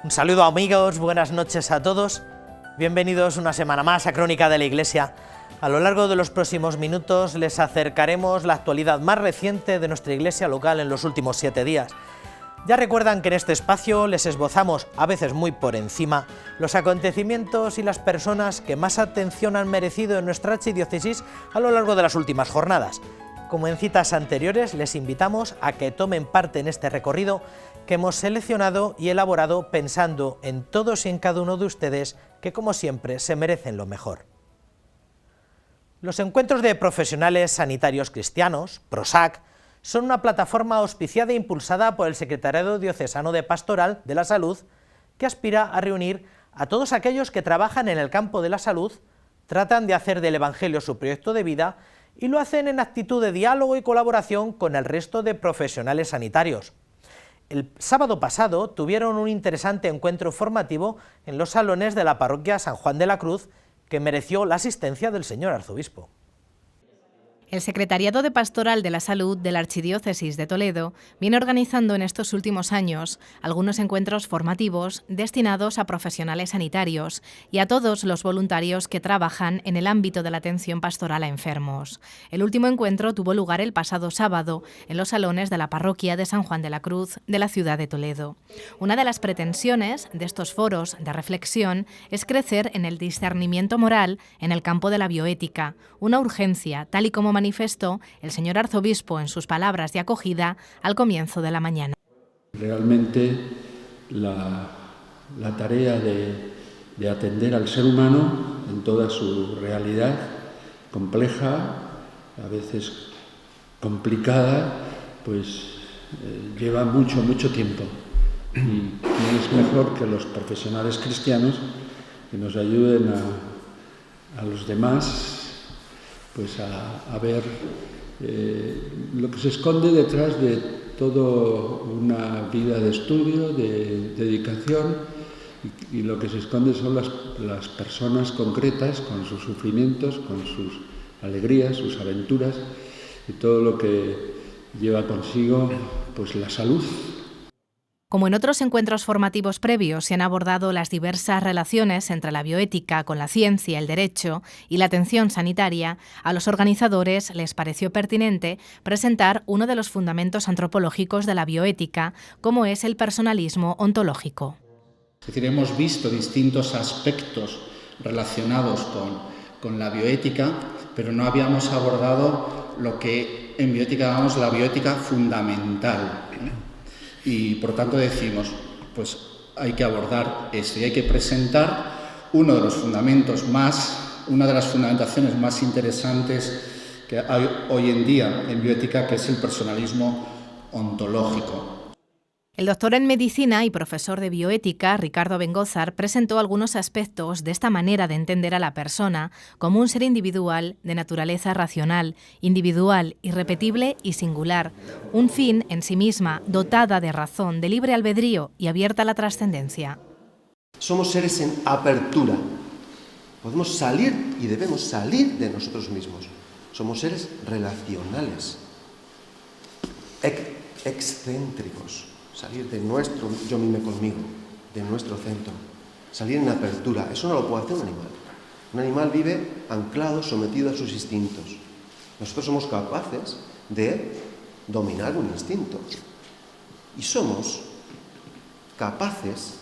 Un saludo amigos, buenas noches a todos. Bienvenidos una semana más a Crónica de la Iglesia. A lo largo de los próximos minutos les acercaremos la actualidad más reciente de nuestra iglesia local en los últimos 7 días. Ya recuerdan que en este espacio les esbozamos, a veces muy por encima, los acontecimientos y las personas que más atención han merecido en nuestra archidiócesis a lo largo de las últimas jornadas. Como en citas anteriores, les invitamos a que tomen parte en este recorrido que hemos seleccionado y elaborado pensando en todos y en cada uno de ustedes que, como siempre, se merecen lo mejor. Los encuentros de profesionales sanitarios cristianos, PROSAC, son una plataforma auspiciada e impulsada por el Secretariado Diocesano de Pastoral de la Salud, que aspira a reunir a todos aquellos que trabajan en el campo de la salud, tratan de hacer del Evangelio su proyecto de vida y lo hacen en actitud de diálogo y colaboración con el resto de profesionales sanitarios. El sábado pasado tuvieron un interesante encuentro formativo en los salones de la parroquia San Juan de la Cruz, que mereció la asistencia del señor arzobispo. El Secretariado de Pastoral de la Salud de la Archidiócesis de Toledo viene organizando en estos últimos años algunos encuentros formativos destinados a profesionales sanitarios y a todos los voluntarios que trabajan en el ámbito de la atención pastoral a enfermos. El último encuentro tuvo lugar el pasado sábado en los salones de la parroquia de San Juan de la Cruz de la ciudad de Toledo. Una de las pretensiones de estos foros de reflexión es crecer en el discernimiento moral en el campo de la bioética, una urgencia, tal y como manifestó el señor arzobispo en sus palabras de acogida al comienzo de la mañana. Realmente la tarea de atender al ser humano en toda su realidad compleja, a veces complicada, pues lleva mucho tiempo. Y es mejor que los profesionales cristianos que nos ayuden a los demás pues a ver lo que se esconde detrás de toda una vida de estudio, de dedicación, y lo que se esconde son las personas concretas con sus sufrimientos, con sus alegrías, sus aventuras y todo lo que lleva consigo pues la salud. Como en otros encuentros formativos previos se han abordado las diversas relaciones entre la bioética con la ciencia, el derecho y la atención sanitaria, a los organizadores les pareció pertinente presentar uno de los fundamentos antropológicos de la bioética, como es el personalismo ontológico. Es decir, hemos visto distintos aspectos relacionados con la bioética, pero no habíamos abordado lo que en bioética llamamos la bioética fundamental. Y por tanto decimos, pues hay que abordar esto y hay que presentar uno de los fundamentos una de las fundamentaciones más interesantes que hay hoy en día en bioética, que es el personalismo ontológico. El doctor en medicina y profesor de bioética, Ricardo Bengózar, presentó algunos aspectos de esta manera de entender a la persona como un ser individual de naturaleza racional, individual, irrepetible y singular, un fin en sí misma, dotada de razón, de libre albedrío y abierta a la trascendencia. Somos seres en apertura. Podemos salir y debemos salir de nosotros mismos. Somos seres relacionales, excéntricos. Salir de nuestro yo mismo conmigo, de nuestro centro, salir en apertura. Eso no lo puede hacer un animal. Un animal vive anclado, sometido a sus instintos. Nosotros somos capaces de dominar un instinto. Y somos capaces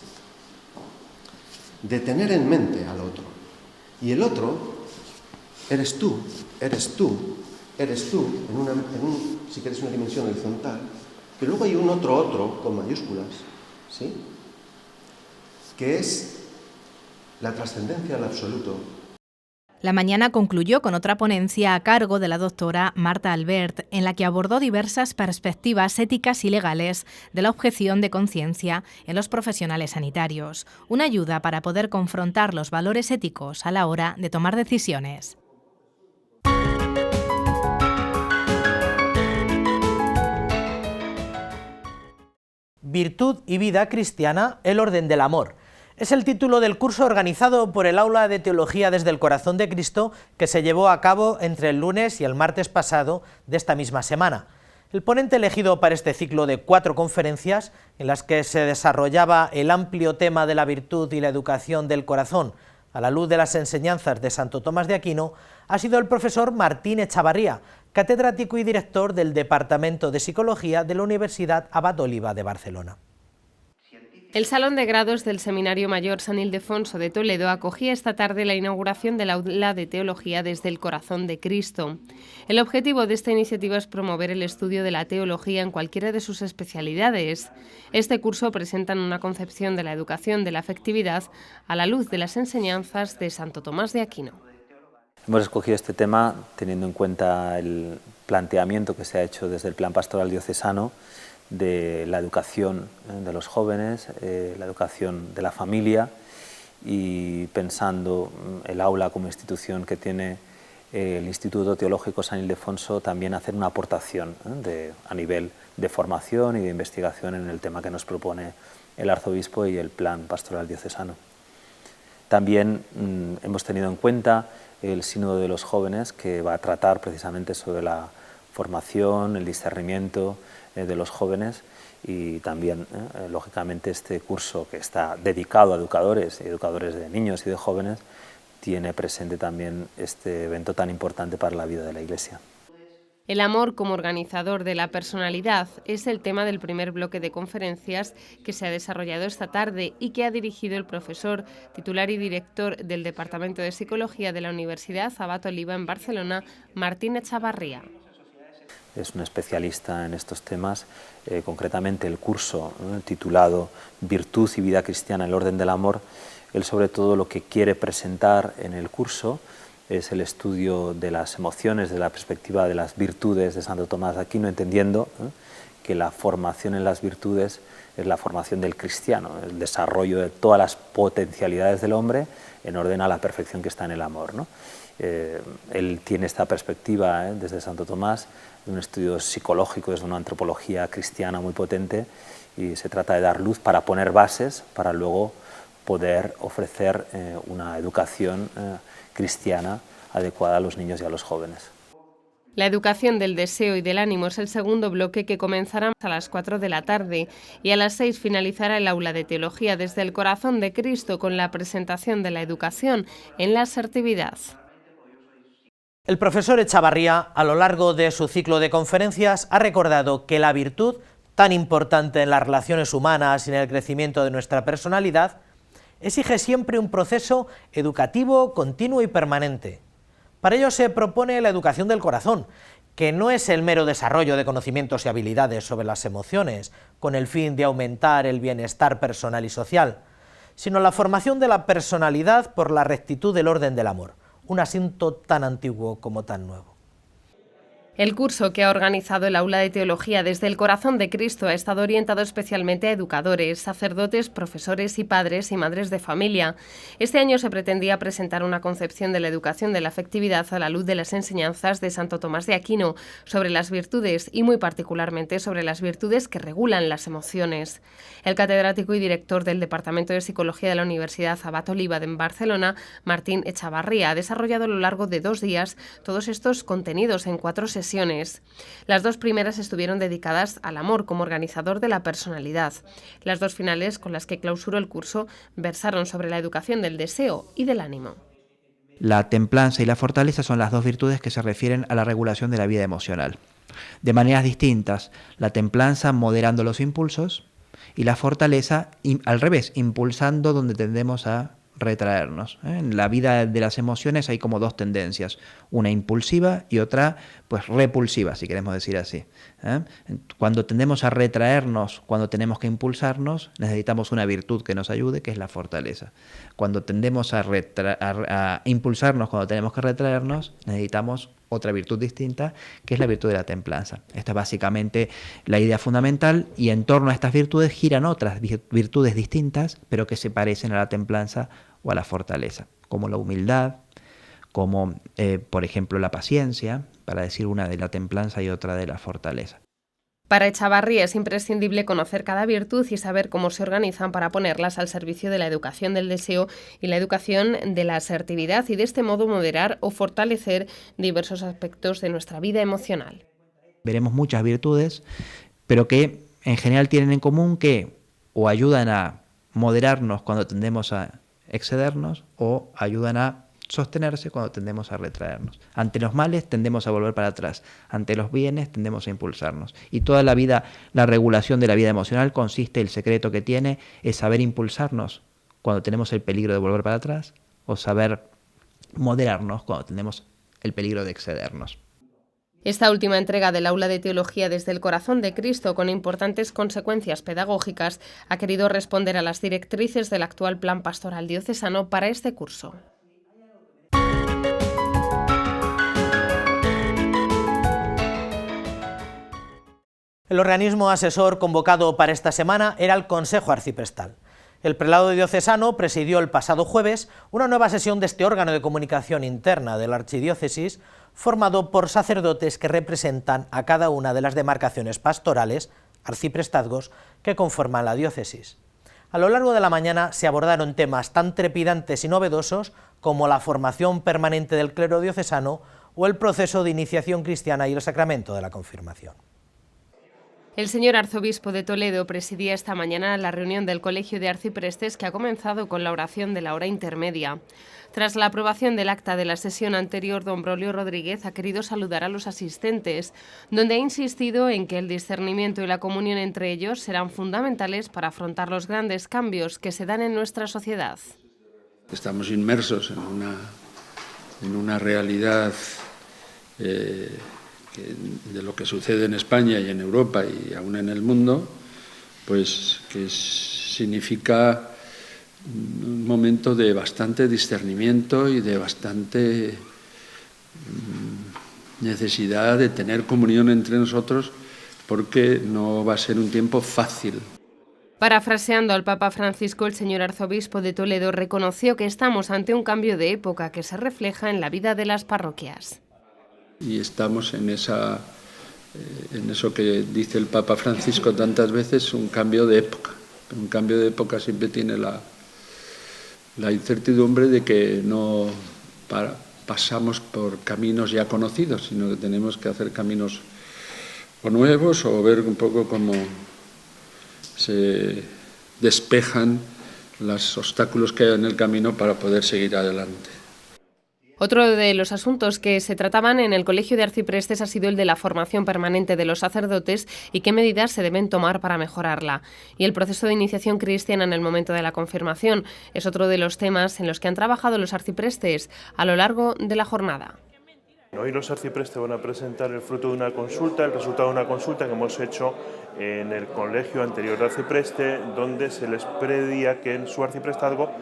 de tener en mente al otro. Y el otro eres tú, si quieres una dimensión horizontal. Pero luego hay un otro con mayúsculas, ¿sí?, que es la trascendencia al absoluto. La mañana concluyó con otra ponencia a cargo de la doctora Marta Albert, en la que abordó diversas perspectivas éticas y legales de la objeción de conciencia en los profesionales sanitarios, una ayuda para poder confrontar los valores éticos a la hora de tomar decisiones. Virtud y vida cristiana, el orden del amor. Es el título del curso organizado por el Aula de Teología desde el Corazón de Cristo, que se llevó a cabo entre el lunes y el martes pasado de esta misma semana. El ponente elegido para este ciclo de 4 conferencias, en las que se desarrollaba el amplio tema de la virtud y la educación del corazón, a la luz de las enseñanzas de Santo Tomás de Aquino, ha sido el profesor Martín Echavarría, catedrático y director del Departamento de Psicología de la Universidad Abad Oliba de Barcelona. El Salón de Grados del Seminario Mayor San Ildefonso de Toledo acogía esta tarde la inauguración del Aula de Teología desde el Corazón de Cristo. El objetivo de esta iniciativa es promover el estudio de la teología en cualquiera de sus especialidades. Este curso presenta una concepción de la educación de la afectividad a la luz de las enseñanzas de Santo Tomás de Aquino. Hemos escogido este tema teniendo en cuenta el planteamiento que se ha hecho desde el Plan Pastoral Diocesano de la educación de los jóvenes, la educación de la familia, y pensando el aula como institución que tiene el Instituto Teológico San Ildefonso, también hacer una aportación a nivel de formación y de investigación en el tema que nos propone el arzobispo y el Plan Pastoral Diocesano. También hemos tenido en cuenta el Sínodo de los Jóvenes, que va a tratar precisamente sobre la formación, el discernimiento de los jóvenes, y también, lógicamente, este curso que está dedicado a educadores y educadores de niños y de jóvenes tiene presente también este evento tan importante para la vida de la Iglesia. El amor como organizador de la personalidad es el tema del primer bloque de conferencias que se ha desarrollado esta tarde y que ha dirigido el profesor, titular y director del Departamento de Psicología de la Universidad Abad Oliba en Barcelona, Martín Echavarría. Es un especialista en estos temas, concretamente el curso titulado Virtud y vida cristiana, el orden del amor. Él sobre todo lo que quiere presentar en el curso es el estudio de las emociones, de la perspectiva de las virtudes de Santo Tomás de Aquino, entendiendo que la formación en las virtudes es la formación del cristiano, el desarrollo de todas las potencialidades del hombre en orden a la perfección que está en el amor, ¿no? Él tiene esta perspectiva desde Santo Tomás, de un estudio psicológico, desde una antropología cristiana muy potente, y se trata de dar luz para poner bases para luego poder ofrecer una educación cristiana adecuada a los niños y a los jóvenes. La educación del deseo y del ánimo es el segundo bloque, que comenzará a las 4 de la tarde y a las 6 finalizará el aula de teología desde el Corazón de Cristo con la presentación de la educación en la asertividad. El profesor Echavarría, a lo largo de su ciclo de conferencias, ha recordado que la virtud, tan importante en las relaciones humanas y en el crecimiento de nuestra personalidad, exige siempre un proceso educativo, continuo y permanente. Para ello se propone la educación del corazón, que no es el mero desarrollo de conocimientos y habilidades sobre las emociones, con el fin de aumentar el bienestar personal y social, sino la formación de la personalidad por la rectitud del orden del amor, un asunto tan antiguo como tan nuevo. El curso que ha organizado el Aula de Teología desde el Corazón de Cristo ha estado orientado especialmente a educadores, sacerdotes, profesores y padres y madres de familia. Este año se pretendía presentar una concepción de la educación de la afectividad a la luz de las enseñanzas de Santo Tomás de Aquino sobre las virtudes y muy particularmente sobre las virtudes que regulan las emociones. El catedrático y director del Departamento de Psicología de la Universidad Abad Oliba en Barcelona, Martín Echavarría, ha desarrollado a lo largo de 2 días todos estos contenidos en 4 sesiones. Las 2 primeras estuvieron dedicadas al amor como organizador de la personalidad. Las 2 finales, con las que clausuró el curso, versaron sobre la educación del deseo y del ánimo. La templanza y la fortaleza son las 2 virtudes que se refieren a la regulación de la vida emocional. De maneras distintas, la templanza moderando los impulsos y la fortaleza al revés, impulsando donde tendemos a retraernos. En la vida de las emociones hay como 2 tendencias, una impulsiva y otra pues repulsiva, si queremos decir así. Cuando tendemos a retraernos, cuando tenemos que impulsarnos, necesitamos una virtud que nos ayude, que es la fortaleza. Cuando tendemos a impulsarnos, cuando tenemos que retraernos, necesitamos otra virtud distinta, que es la virtud de la templanza. Esta es básicamente la idea fundamental, y en torno a estas virtudes giran otras virtudes distintas, pero que se parecen a la templanza o a la fortaleza, como la humildad, como por ejemplo la paciencia, para decir una de la templanza y otra de la fortaleza. Para Echavarría es imprescindible conocer cada virtud y saber cómo se organizan para ponerlas al servicio de la educación del deseo y la educación de la asertividad, y de este modo moderar o fortalecer diversos aspectos de nuestra vida emocional. veremos muchas virtudes, pero que en general tienen en común que o ayudan a moderarnos cuando tendemos a excedernos o ayudan a sostenerse cuando tendemos a retraernos. Ante los males tendemos a volver para atrás, ante los bienes tendemos a impulsarnos. Y toda la vida, la regulación de la vida emocional consiste, el secreto que tiene, es saber impulsarnos cuando tenemos el peligro de volver para atrás o saber moderarnos cuando tenemos el peligro de excedernos. Esta última entrega del Aula de Teología desde el Corazón de Cristo, con importantes consecuencias pedagógicas, ha querido responder a las directrices del actual Plan Pastoral Diocesano para este curso. El organismo asesor convocado para esta semana era el Consejo Arciprestal. El prelado diocesano presidió el pasado jueves una nueva sesión de este órgano de comunicación interna de la archidiócesis, formado por sacerdotes que representan a cada una de las demarcaciones pastorales, arciprestazgos, que conforman la diócesis. A lo largo de la mañana se abordaron temas tan trepidantes y novedosos como la formación permanente del clero diocesano o el proceso de iniciación cristiana y el sacramento de la confirmación. El señor arzobispo de Toledo presidía esta mañana la reunión del Colegio de Arciprestes, que ha comenzado con la oración de la hora intermedia. Tras la aprobación del acta de la sesión anterior, don Braulio Rodríguez ha querido saludar a los asistentes, donde ha insistido en que el discernimiento y la comunión entre ellos serán fundamentales para afrontar los grandes cambios que se dan en nuestra sociedad. Estamos inmersos en una realidad de lo que sucede en España y en Europa y aún en el mundo, pues que significa un momento de bastante discernimiento y de bastante necesidad de tener comunión entre nosotros, porque no va a ser un tiempo fácil. Parafraseando al Papa Francisco, el señor arzobispo de Toledo reconoció que estamos ante un cambio de época que se refleja en la vida de las parroquias. Y estamos en eso que dice el Papa Francisco tantas veces, un cambio de época. Un cambio de época siempre tiene la incertidumbre de que no pasamos por caminos ya conocidos, sino que tenemos que hacer caminos o nuevos o ver un poco cómo se despejan los obstáculos que hay en el camino para poder seguir adelante. Otro de los asuntos que se trataban en el Colegio de Arciprestes ha sido el de la formación permanente de los sacerdotes y qué medidas se deben tomar para mejorarla. Y el proceso de iniciación cristiana en el momento de la confirmación es otro de los temas en los que han trabajado los arciprestes a lo largo de la jornada. Hoy los arciprestes van a presentar el fruto de una consulta, el resultado de una consulta que hemos hecho en el colegio anterior de arcipreste, donde se les pedía que en su arciprestazgo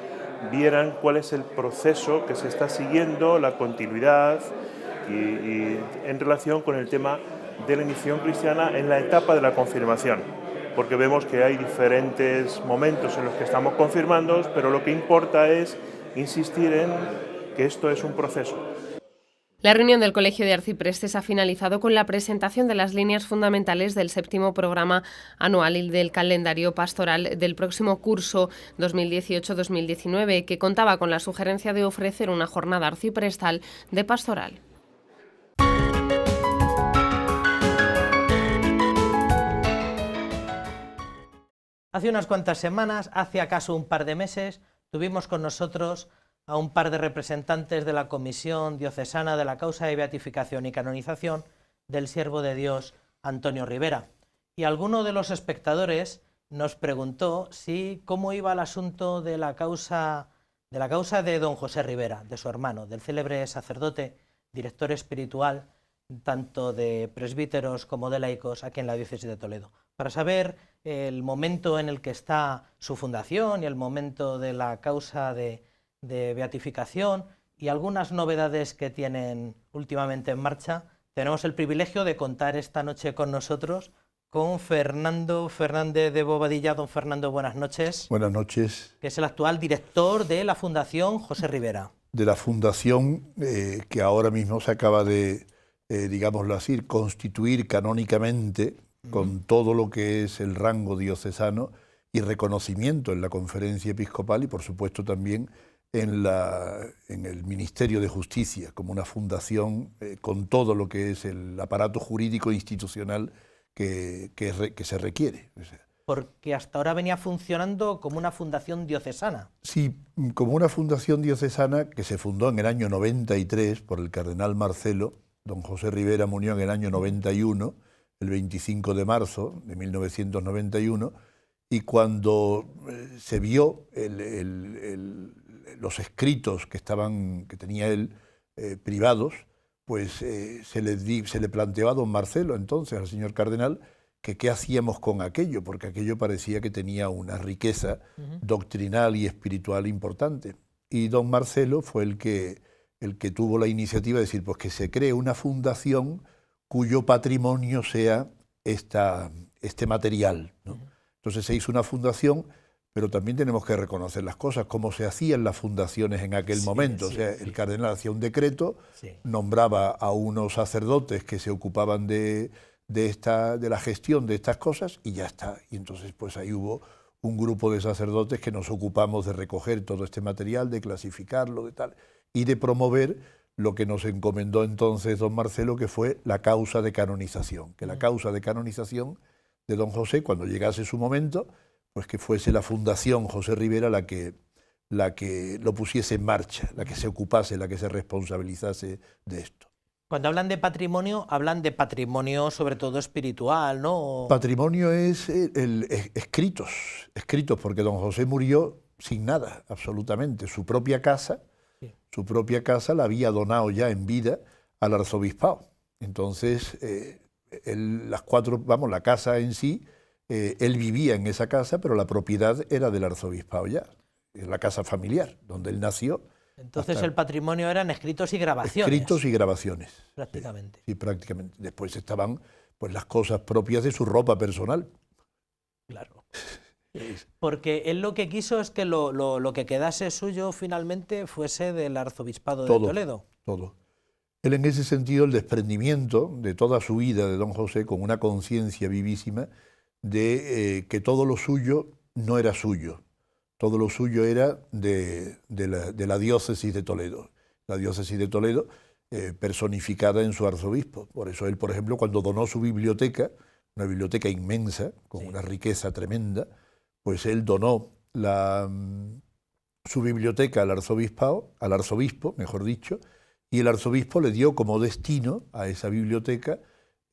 vieran cuál es el proceso que se está siguiendo, la continuidad y en relación con el tema de la iniciación cristiana en la etapa de la confirmación, porque vemos que hay diferentes momentos en los que estamos confirmando, pero lo que importa es insistir en que esto es un proceso. La reunión del Colegio de Arciprestes ha finalizado con la presentación de las líneas fundamentales del 7º programa anual y del calendario pastoral del próximo curso 2018-2019, que contaba con la sugerencia de ofrecer una jornada arciprestal de pastoral. Hace unas cuantas semanas, hace acaso un par de meses, tuvimos con nosotros a un par de representantes de la Comisión Diocesana de la Causa de Beatificación y Canonización del siervo de Dios Antonio Rivera. Y alguno de los espectadores nos preguntó cómo iba el asunto de la causa de don José Rivera, de su hermano, del célebre sacerdote, director espiritual, tanto de presbíteros como de laicos aquí en la diócesis de Toledo, para saber el momento en el que está su fundación y el momento de la causa de beatificación y algunas novedades que tienen últimamente en marcha. Tenemos el privilegio de contar esta noche con nosotros con Fernando Fernández de Bobadilla. Don Fernando, buenas noches. Buenas noches. Que es el actual director de la Fundación José Rivera. De la fundación que ahora mismo se acaba de, digámoslo así, constituir canónicamente con todo lo que es el rango diocesano y reconocimiento en la conferencia episcopal y por supuesto también en el Ministerio de Justicia, como una fundación con todo lo que es el aparato jurídico institucional que se requiere. O sea, porque hasta ahora venía funcionando como una fundación diocesana. Sí, como una fundación diocesana que se fundó en el año 93 por el cardenal Marcelo. Don José Rivera murió en el año 91, el 25 de marzo de 1991, y cuando se vio los escritos que tenía él privados, pues se le planteó a don Marcelo, entonces al señor cardenal, que qué hacíamos con aquello, porque aquello parecía que tenía una riqueza doctrinal y espiritual importante. Y don Marcelo fue el que tuvo la iniciativa de decir, pues que se cree una fundación cuyo patrimonio sea este material, ¿no? Entonces se hizo una fundación, pero también tenemos que reconocer las cosas, cómo se hacían las fundaciones en aquel momento. O sea, el cardenal hacía un decreto, nombraba a unos sacerdotes que se ocupaban de la gestión de estas cosas y ya está. Y entonces pues ahí hubo un grupo de sacerdotes que nos ocupamos de recoger todo este material, de clasificarlo, de tal, y de promover lo que nos encomendó entonces don Marcelo, que fue la causa de canonización. Que la causa de canonización de don José, cuando llegase su momento, pues que fuese la Fundación José Rivera la que lo pusiese en marcha, la que se ocupase, la que se responsabilizase de esto. Cuando hablan de patrimonio sobre todo espiritual, ¿no? Patrimonio es escritos, porque don José murió sin nada, absolutamente. Su propia casa la había donado ya en vida al arzobispado. Entonces, la casa en sí, él vivía en esa casa, pero la propiedad era del arzobispado ya, la casa familiar, donde él nació. Entonces el patrimonio eran escritos y grabaciones. Escritos y grabaciones. Prácticamente. Sí, prácticamente. Después estaban pues las cosas propias de su ropa personal. Claro. Porque él lo que quiso es que lo que quedase suyo finalmente fuese del arzobispado de Toledo. Todo. Él en ese sentido, el desprendimiento de toda su vida de don José, con una conciencia vivísima de que todo lo suyo no era suyo. Todo lo suyo era de la diócesis de Toledo. La diócesis de Toledo personificada en su arzobispo. Por eso él, por ejemplo, cuando donó su biblioteca, una biblioteca inmensa, con una riqueza tremenda, pues él donó su biblioteca al arzobispo, mejor dicho, y el arzobispo le dio como destino a esa biblioteca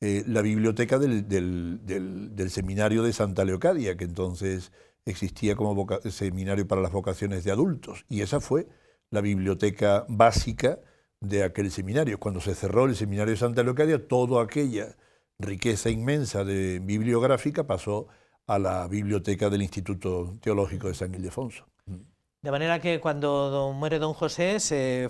la biblioteca del seminario de Santa Leocadia, que entonces existía como seminario para las vocaciones de adultos, y esa fue la biblioteca básica de aquel seminario. Cuando se cerró el seminario de Santa Leocadia, toda aquella riqueza inmensa bibliográfica pasó a la biblioteca del Instituto Teológico de San Ildefonso. De manera que cuando muere don José se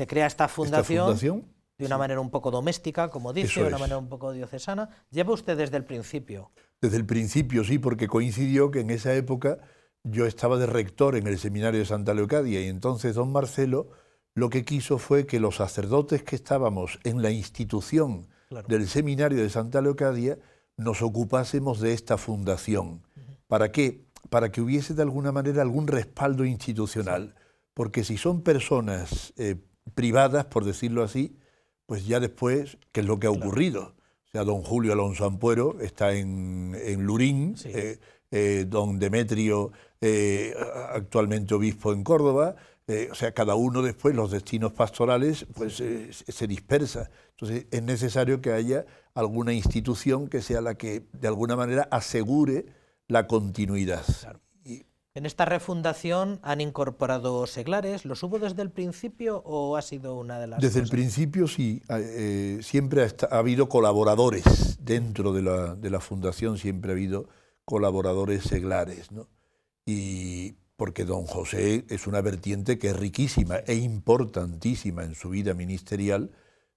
crea esta fundación de una manera un poco doméstica, como dice, de una manera un poco diocesana. ¿Lleva usted desde el principio? Desde el principio, sí, porque coincidió que en esa época yo estaba de rector en el seminario de Santa Leocadia, y entonces don Marcelo lo que quiso fue que los sacerdotes que estábamos en la institución del seminario de Santa Leocadia nos ocupásemos de esta fundación. ¿Para qué? Para que hubiese de alguna manera algún respaldo institucional, porque si son personas privadas, por decirlo así, pues ya después, ¿qué es lo que ha ocurrido? O sea, don Julio Alonso Ampuero está en Lurín, don Demetrio, actualmente obispo en Córdoba, o sea, cada uno después, los destinos pastorales, pues se dispersa. Entonces es necesario que haya alguna institución que sea la que de alguna manera asegure la continuidad. Claro. En esta refundación han incorporado seglares. ¿Los hubo desde el principio o ha sido una de las Desde el principio sí, siempre ha habido colaboradores dentro de la fundación, siempre ha habido colaboradores seglares, ¿no? Y porque don José es una vertiente que es riquísima e importantísima en su vida ministerial.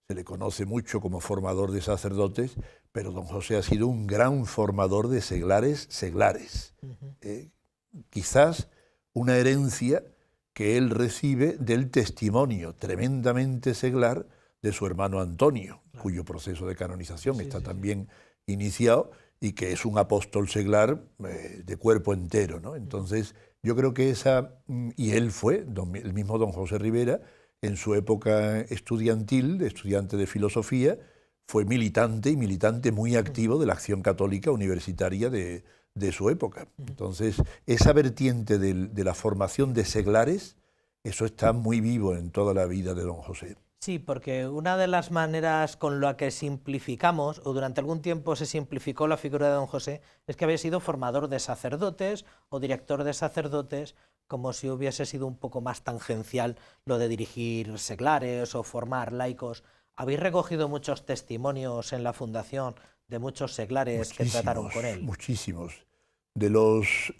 Se le conoce mucho como formador de sacerdotes, pero don José ha sido un gran formador de seglares. Quizás una herencia que él recibe del testimonio tremendamente seglar de su hermano Antonio, cuyo proceso de canonización está también iniciado, y que es un apóstol seglar de cuerpo entero, ¿no? Entonces, Yo creo que y él fue, el mismo don José Rivera, en su época estudiantil, de estudiante de filosofía, fue militante y militante muy activo de la acción católica universitaria de su época. Entonces, esa vertiente de la formación de seglares, eso está muy vivo en toda la vida de don José. Sí, porque una de las maneras con la que simplificamos, o durante algún tiempo se simplificó la figura de don José, es que había sido formador de sacerdotes o director de sacerdotes, como si hubiese sido un poco más tangencial lo de dirigir seglares o formar laicos. ¿Habéis recogido muchos testimonios en la fundación de muchos seglares que trataron con él? Muchísimos. De los,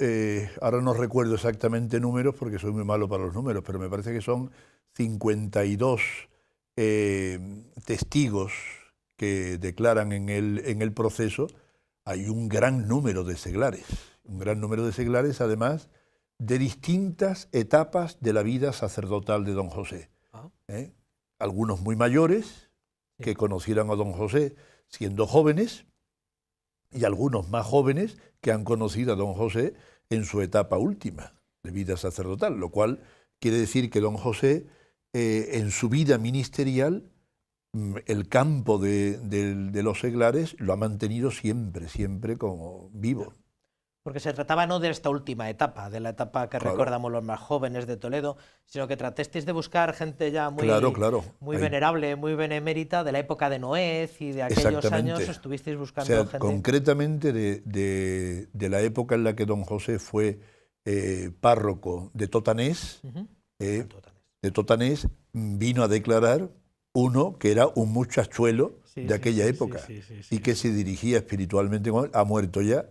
ahora no recuerdo exactamente números porque soy muy malo para los números, pero me parece que son 52 testigos que declaran en el proceso. Hay un gran número de seglares, además de distintas etapas de la vida sacerdotal de don José. Algunos muy mayores, que conocieron a don José siendo jóvenes, y algunos más jóvenes que han conocido a don José en su etapa última de vida sacerdotal, lo cual quiere decir que don José, en su vida ministerial, el campo de los seglares lo ha mantenido siempre como vivo. Porque se trataba no de esta última etapa, de la etapa que recordamos los más jóvenes de Toledo, sino que tratasteis de buscar gente ya muy, muy venerable, muy benemérita, de la época de Noés y de aquellos años estuvisteis buscando gente. Concretamente de la época en la que don José fue párroco de Totanés, de Totanés vino a declarar uno que era un muchachuelo de aquella época y que se dirigía espiritualmente con él, ha muerto ya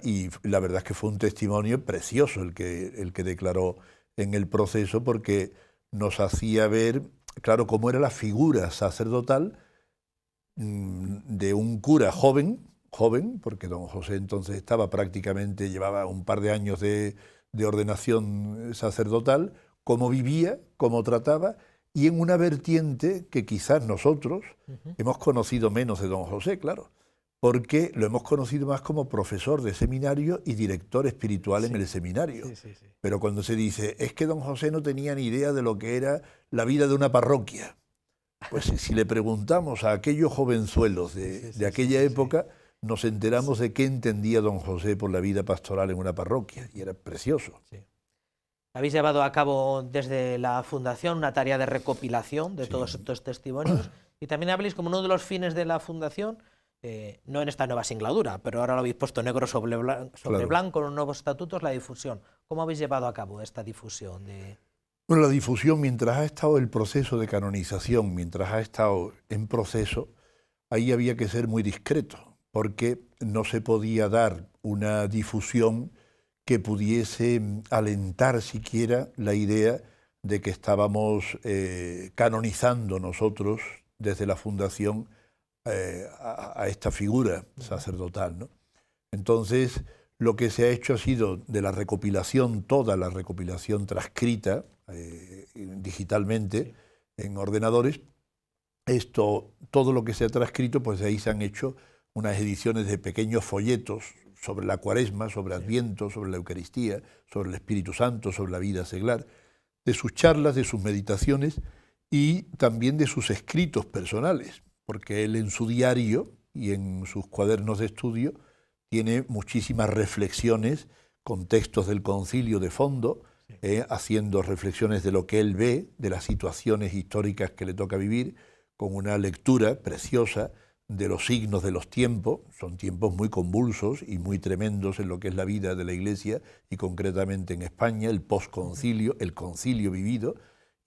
y la verdad es que fue un testimonio precioso el que declaró en el proceso, porque nos hacía ver, claro, cómo era la figura sacerdotal de un cura joven, porque don José entonces llevaba un par de años de ordenación sacerdotal, cómo vivía, cómo trataba, y en una vertiente que quizás nosotros hemos conocido menos de don José, claro, porque lo hemos conocido más como profesor de seminario y director espiritual en el seminario. Pero cuando se dice, es que don José no tenía ni idea de lo que era la vida de una parroquia, pues si le preguntamos a aquellos jovenzuelos de aquella época, nos enteramos de qué entendía don José por la vida pastoral en una parroquia, y era precioso. Habéis llevado a cabo desde la Fundación una tarea de recopilación de todos estos testimonios, y también habléis como uno de los fines de la Fundación, no en esta nueva singladura, pero ahora lo habéis puesto negro sobre blanco en los nuevos estatutos, la difusión. ¿Cómo habéis llevado a cabo esta difusión? Bueno, la difusión, mientras ha estado el proceso de canonización, mientras ha estado en proceso, ahí había que ser muy discreto, porque no se podía dar una difusión que pudiese alentar siquiera la idea de que estábamos canonizando nosotros desde la Fundación a esta figura sacerdotal, ¿no? Entonces, lo que se ha hecho ha sido de la recopilación, toda la recopilación transcrita digitalmente en ordenadores. Todo lo que se ha transcrito, pues de ahí se han hecho unas ediciones de pequeños folletos sobre la Cuaresma, sobre Adviento, sobre la Eucaristía, sobre el Espíritu Santo, sobre la vida seglar, de sus charlas, de sus meditaciones y también de sus escritos personales, porque él en su diario y en sus cuadernos de estudio tiene muchísimas reflexiones con textos del concilio de fondo, haciendo reflexiones de lo que él ve, de las situaciones históricas que le toca vivir, con una lectura preciosa de los signos de los tiempos. Son tiempos muy convulsos y muy tremendos en lo que es la vida de la Iglesia y concretamente en España, el posconcilio, el concilio vivido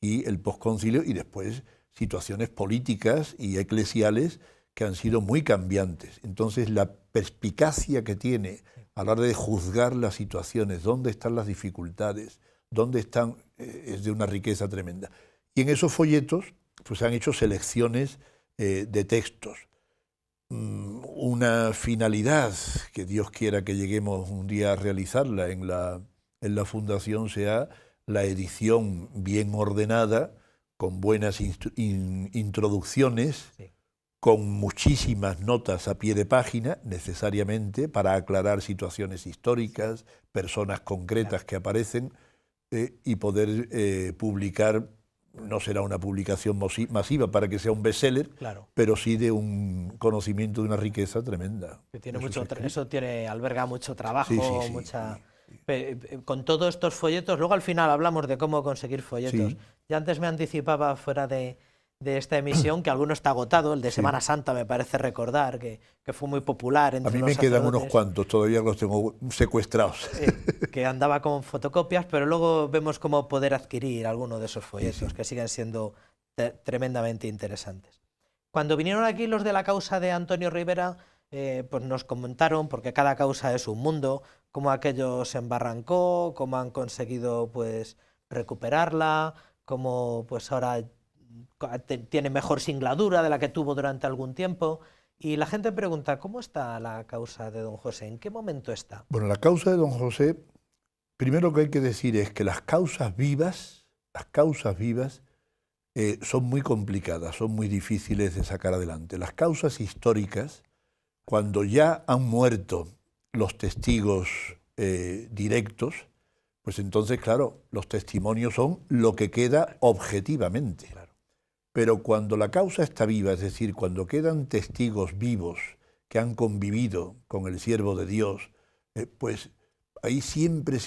y el posconcilio, y después situaciones políticas y eclesiales que han sido muy cambiantes. Entonces la perspicacia que tiene a la hora de juzgar las situaciones, dónde están las dificultades, dónde están, es de una riqueza tremenda. Y en esos folletos pues se han hecho selecciones de textos. Una finalidad, que Dios quiera que lleguemos un día a realizarla en la Fundación, sea la edición bien ordenada, con buenas introducciones, con muchísimas notas a pie de página, necesariamente, para aclarar situaciones históricas, personas concretas que aparecen, y poder publicar. No será una publicación masiva para que sea un bestseller, claro, pero sí de un conocimiento, de una riqueza tremenda. Que tiene eso alberga mucho trabajo, sí, mucha... Con todos estos folletos, luego al final hablamos de cómo conseguir folletos. Sí. Ya antes me anticipaba fuera de esta emisión que alguno está agotado, el de Semana Santa me parece recordar, que fue muy popular entre A mí los me quedan sacerdotes. unos cuantos, todavía los tengo secuestrados. Que andaba con fotocopias, pero luego vemos cómo poder adquirir alguno de esos folletos, que siguen siendo tremendamente interesantes. Cuando vinieron aquí los de la causa de Antonio Rivera, pues nos comentaron, porque cada causa es un mundo, cómo aquello se embarrancó, cómo han conseguido pues recuperarla, cómo pues ahora tiene mejor singladura de la que tuvo durante algún tiempo. Y la gente pregunta, ¿cómo está la causa de don José? ¿En qué momento está? Bueno, la causa de don José, primero lo que hay que decir es que las causas vivas son muy complicadas, son muy difíciles de sacar adelante. Las causas históricas, cuando ya han muerto los testigos directos, pues entonces, claro, los testimonios son lo que queda objetivamente. Claro. Pero cuando la causa está viva, es decir, cuando quedan testigos vivos que han convivido con el siervo de Dios, pues ahí siempre,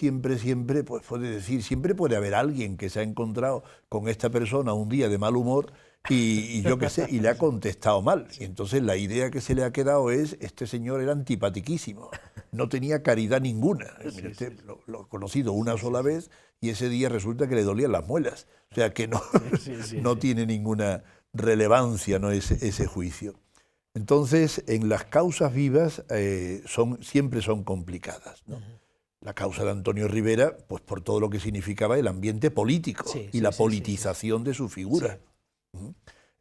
pues puede decir, siempre puede haber alguien que se ha encontrado con esta persona un día de mal humor y yo qué sé, y le ha contestado mal. Y entonces la idea que se le ha quedado es, este señor era antipatiquísimo, no tenía caridad ninguna. Mire usted, lo he conocido una sola vez y ese día resulta que le dolían las muelas. O sea que no tiene ninguna relevancia, ¿no?, ese juicio. Entonces, en las causas vivas siempre son complicadas, ¿no? La causa de Antonio Rivera, pues por todo lo que significaba el ambiente político y la politización de su figura.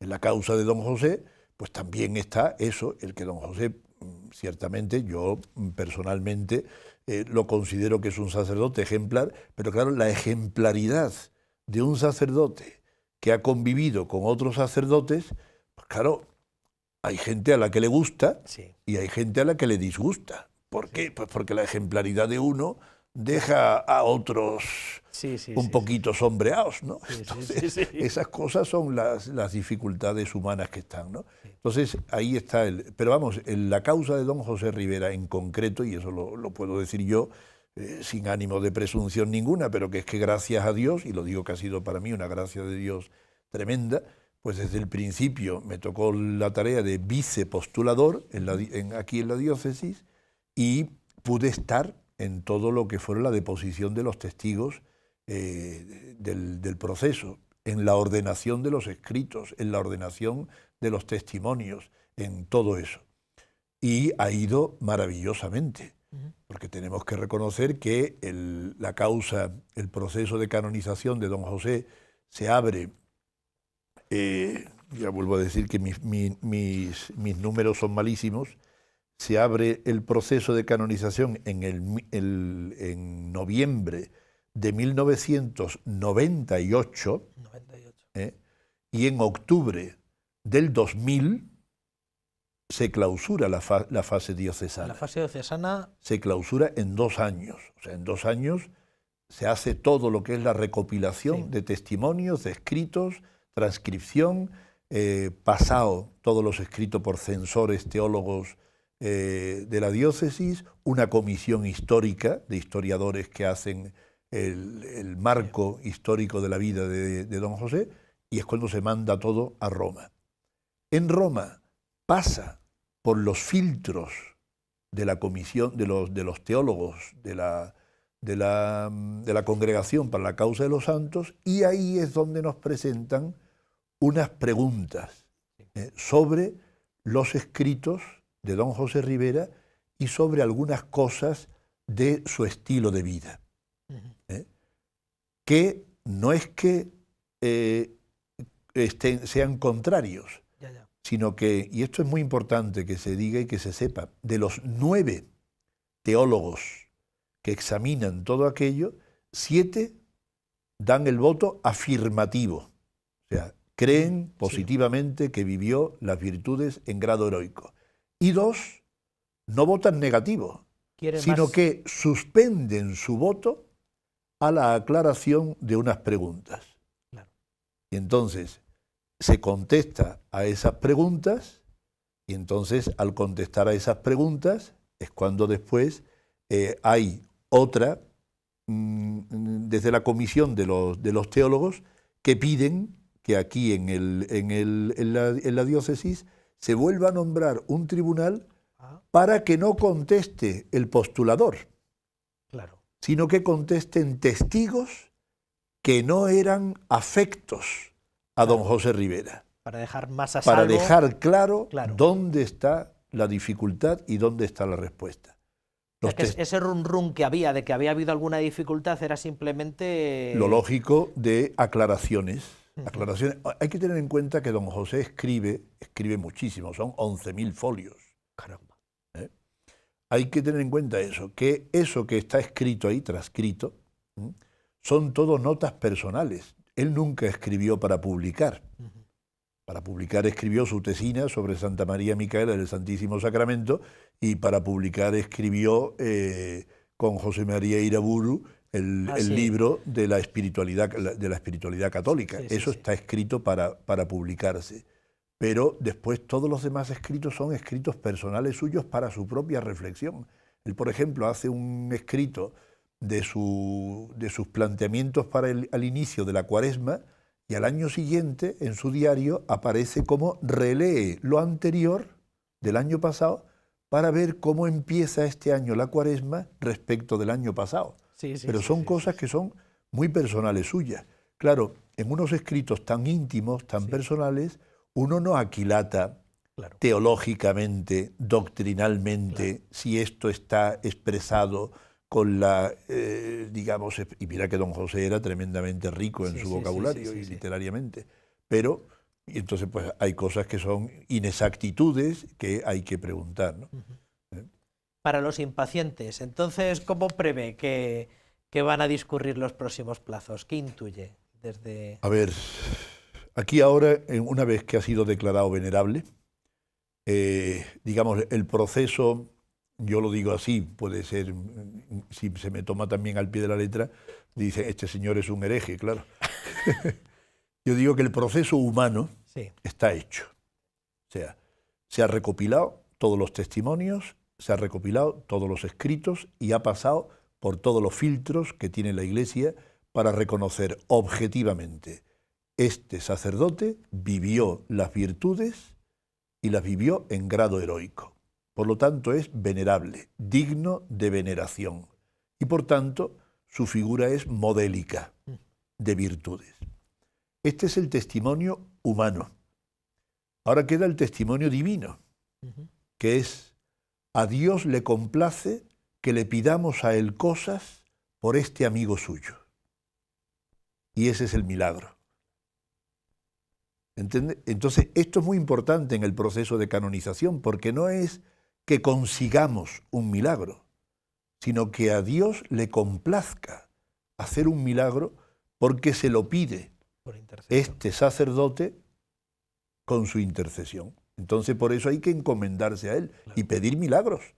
En la causa de don José, pues también está eso, el que don José, ciertamente, yo personalmente lo considero que es un sacerdote ejemplar, pero claro, la ejemplaridad de un sacerdote que ha convivido con otros sacerdotes, pues claro, hay gente a la que le gusta y hay gente a la que le disgusta. ¿Por qué? Pues porque la ejemplaridad de uno deja a otros un poquito sombreados, ¿no? Entonces, esas cosas son las dificultades humanas que están, ¿no? Entonces, ahí está Pero vamos, en la causa de don José Rivera en concreto, y eso lo puedo decir yo, sin ánimo de presunción ninguna, pero que es que gracias a Dios, y lo digo que ha sido para mí una gracia de Dios tremenda, pues desde el principio me tocó la tarea de vicepostulador aquí en la diócesis y pude estar en todo lo que fue la deposición de los testigos del proceso, en la ordenación de los escritos, en la ordenación de los testimonios, en todo eso. Y ha ido maravillosamente, porque tenemos que reconocer que la causa, el proceso de canonización de don José se abre, ya vuelvo a decir que mis números son malísimos, se abre el proceso de canonización en noviembre de 1998, y en octubre del 2000 se clausura la fase diocesana. La fase diocesana se clausura en 2 años. O sea, en 2 años se hace todo lo que es la recopilación de testimonios, de escritos, transcripción, pasado todos los escritos por censores, teólogos de la diócesis, una comisión histórica de historiadores que hacen el marco histórico de la vida de don José, y es cuando se manda todo a Roma. En Roma pasa por los filtros de la comisión de los teólogos de la Congregación para la Causa de los Santos, y ahí es donde nos presentan unas preguntas sobre los escritos de don José Rivera y sobre algunas cosas de su estilo de vida. Que no es que sean contrarios, sino que, y esto es muy importante que se diga y que se sepa, de los 9 teólogos que examinan todo aquello, 7 dan el voto afirmativo. O sea, creen positivamente que vivió las virtudes en grado heroico. Y 2, no votan negativo, sino que suspenden su voto a la aclaración de unas preguntas. Claro. Y entonces se contesta a esas preguntas, y entonces al contestar a esas preguntas es cuando después hay otra, desde la comisión de los teólogos, que piden que aquí en la diócesis se vuelva a nombrar un tribunal para que no conteste el postulador, Claro. sino que contesten testigos que no eran afectos a don José Rivera, Para dejar más a para salvo. dejar claro Claro. dónde está la dificultad y dónde está la respuesta. O sea, que ese run que había de que había habido alguna dificultad era simplemente... Lo lógico de aclaraciones. Hay que tener en cuenta que don José escribe muchísimo, son 11.000 folios. Caramba. Hay que tener en cuenta eso que está escrito ahí, transcrito, son todo notas personales. Él nunca escribió para publicar. Para publicar escribió su tesina sobre Santa María Micaela del Santísimo Sacramento, y para publicar escribió con José María Iraburu el libro de la espiritualidad católica. Eso está escrito para publicarse. Pero después todos los demás escritos son escritos personales suyos para su propia reflexión. Él, por ejemplo, hace un escrito de sus planteamientos al inicio de la Cuaresma, y al año siguiente, en su diario, aparece como relee lo anterior del año pasado para ver cómo empieza este año la Cuaresma respecto del año pasado. Pero son cosas que son muy personales suyas. Claro, en unos escritos tan íntimos, tan personales, uno no aquilata teológicamente, doctrinalmente, si esto está expresado con la, digamos, y mira que don José era tremendamente rico en su vocabulario y literariamente, pero y entonces pues hay cosas que son inexactitudes que hay que preguntar, ¿no? Para los impacientes, entonces, ¿cómo prevé que van a discurrir los próximos plazos? ¿Qué intuye desde...? A ver, aquí ahora, una vez que ha sido declarado venerable, digamos, el proceso, yo lo digo así, puede ser, si se me toma también al pie de la letra, dice, este señor es un hereje, claro. Yo digo que el proceso humano está hecho. O sea, se ha recopilado todos los testimonios, se ha recopilado todos los escritos y ha pasado por todos los filtros que tiene la Iglesia para reconocer objetivamente este sacerdote vivió las virtudes y las vivió en grado heroico. Por lo tanto, es venerable, digno de veneración. Y por tanto, su figura es modélica de virtudes. Este es el testimonio humano. Ahora queda el testimonio divino, que es: a Dios le complace que le pidamos a Él cosas por este amigo suyo. Y ese es el milagro. ¿Entiende? Entonces, esto es muy importante en el proceso de canonización, porque no es que consigamos un milagro, sino que a Dios le complazca hacer un milagro porque se lo pide este sacerdote con su intercesión. Entonces, por eso hay que encomendarse a Él y pedir milagros.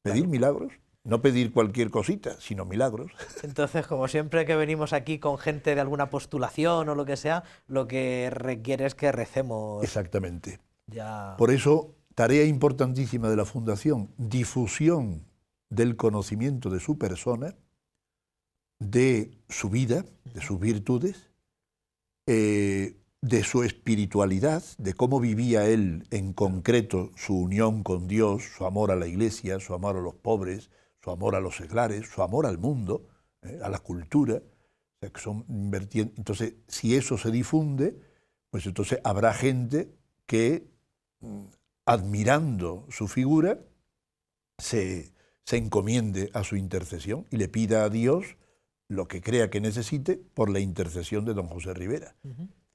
Pedir milagros. No pedir cualquier cosita, sino milagros. Entonces, como siempre que venimos aquí con gente de alguna postulación o lo que sea, lo que requiere es que recemos. Exactamente. Ya. Por eso, tarea importantísima de la Fundación, difusión del conocimiento de su persona, de su vida, de sus virtudes, de su espiritualidad, de cómo vivía él en concreto su unión con Dios, su amor a la Iglesia, su amor a los pobres, su amor a los seglares, su amor al mundo, a la cultura. O sea, que son entonces, si eso se difunde, pues entonces habrá gente que, admirando su figura, se encomiende a su intercesión y le pida a Dios lo que crea que necesite por la intercesión de don José Rivera.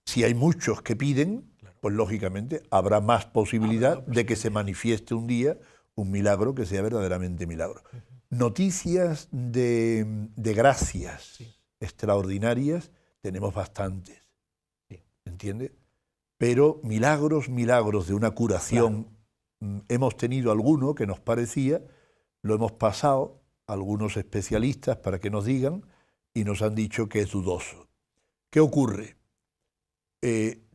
Si hay muchos que piden, pues lógicamente habrá más posibilidad de que se manifieste un día un milagro que sea verdaderamente milagro. Noticias de gracias extraordinarias tenemos bastantes, ¿entiende? pero milagros de una curación, hemos tenido alguno que nos parecía, lo hemos pasado a algunos especialistas para que nos digan y nos han dicho que es dudoso. ¿Qué ocurre?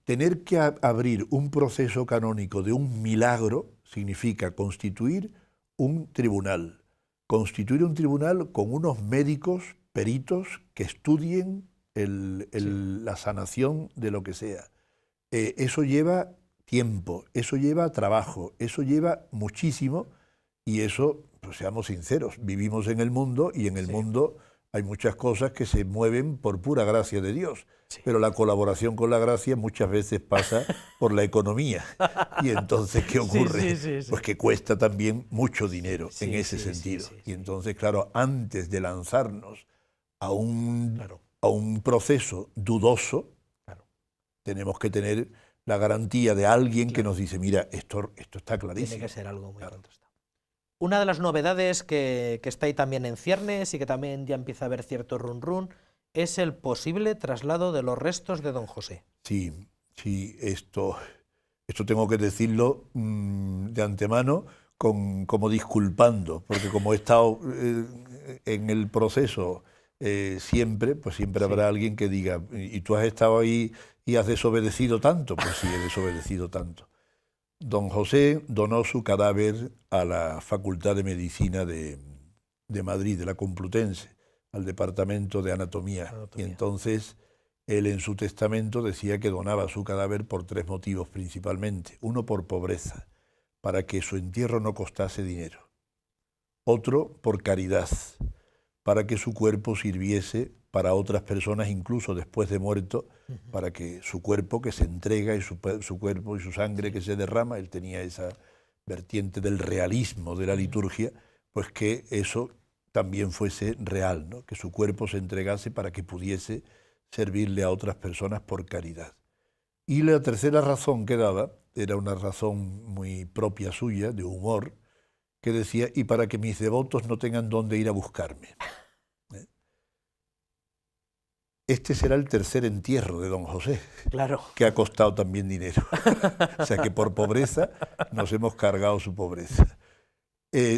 Tener que abrir un proceso canónico de un milagro significa constituir un tribunal. Constituir un tribunal con unos médicos, peritos, que estudien la sanación de lo que sea. Eso lleva tiempo, eso lleva trabajo, eso lleva muchísimo y eso, pues seamos sinceros, vivimos en el mundo y en el mundo hay muchas cosas que se mueven por pura gracia de Dios, pero la colaboración con la gracia muchas veces pasa por la economía. Y entonces, ¿qué ocurre? Pues que cuesta también mucho dinero en ese sentido. Y entonces, claro, antes de lanzarnos a un proceso dudoso, tenemos que tener la garantía de alguien que nos dice, mira, esto está clarísimo. Tiene que ser algo muy contrastado. Una de las novedades que está ahí también en ciernes y que también ya empieza a haber cierto run es el posible traslado de los restos de don José. Sí, esto tengo que decirlo de antemano como disculpando, porque como he estado en el proceso siempre habrá alguien que diga, ¿y tú has estado ahí y has desobedecido tanto? Pues sí, he desobedecido tanto. Don José donó su cadáver a la Facultad de Medicina de Madrid, de la Complutense, al Departamento de Anatomía. Y entonces él en su testamento decía que donaba su cadáver por 3 motivos principalmente. Uno, por pobreza, para que su entierro no costase dinero. Otro, por caridad, para que su cuerpo sirviese para otras personas, incluso después de muerto, para que su cuerpo que se entrega y su cuerpo y su sangre que se derrama, él tenía esa vertiente del realismo de la liturgia, pues que eso también fuese real, ¿no? Que su cuerpo se entregase para que pudiese servirle a otras personas por caridad. Y la tercera razón que daba era una razón muy propia suya, de humor, que decía, y para que mis devotos no tengan dónde ir a buscarme. Este será el tercer entierro de don José, que ha costado también dinero. O sea que por pobreza nos hemos cargado su pobreza.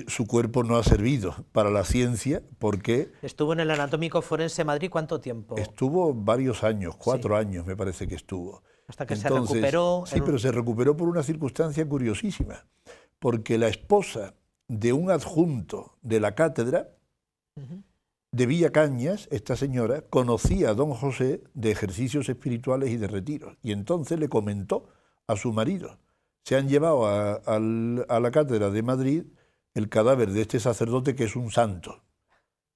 Su cuerpo no ha servido para la ciencia porque... ¿Estuvo en el Anatómico Forense Madrid cuánto tiempo? Estuvo varios años, 4 años me parece que estuvo. Hasta que se recuperó... Sí, pero se recuperó por una circunstancia curiosísima, porque la esposa de un adjunto de la cátedra de Villacañas, esta señora, conocía a don José de ejercicios espirituales y de retiros, y entonces le comentó a su marido, se han llevado a la cátedra de Madrid el cadáver de este sacerdote que es un santo.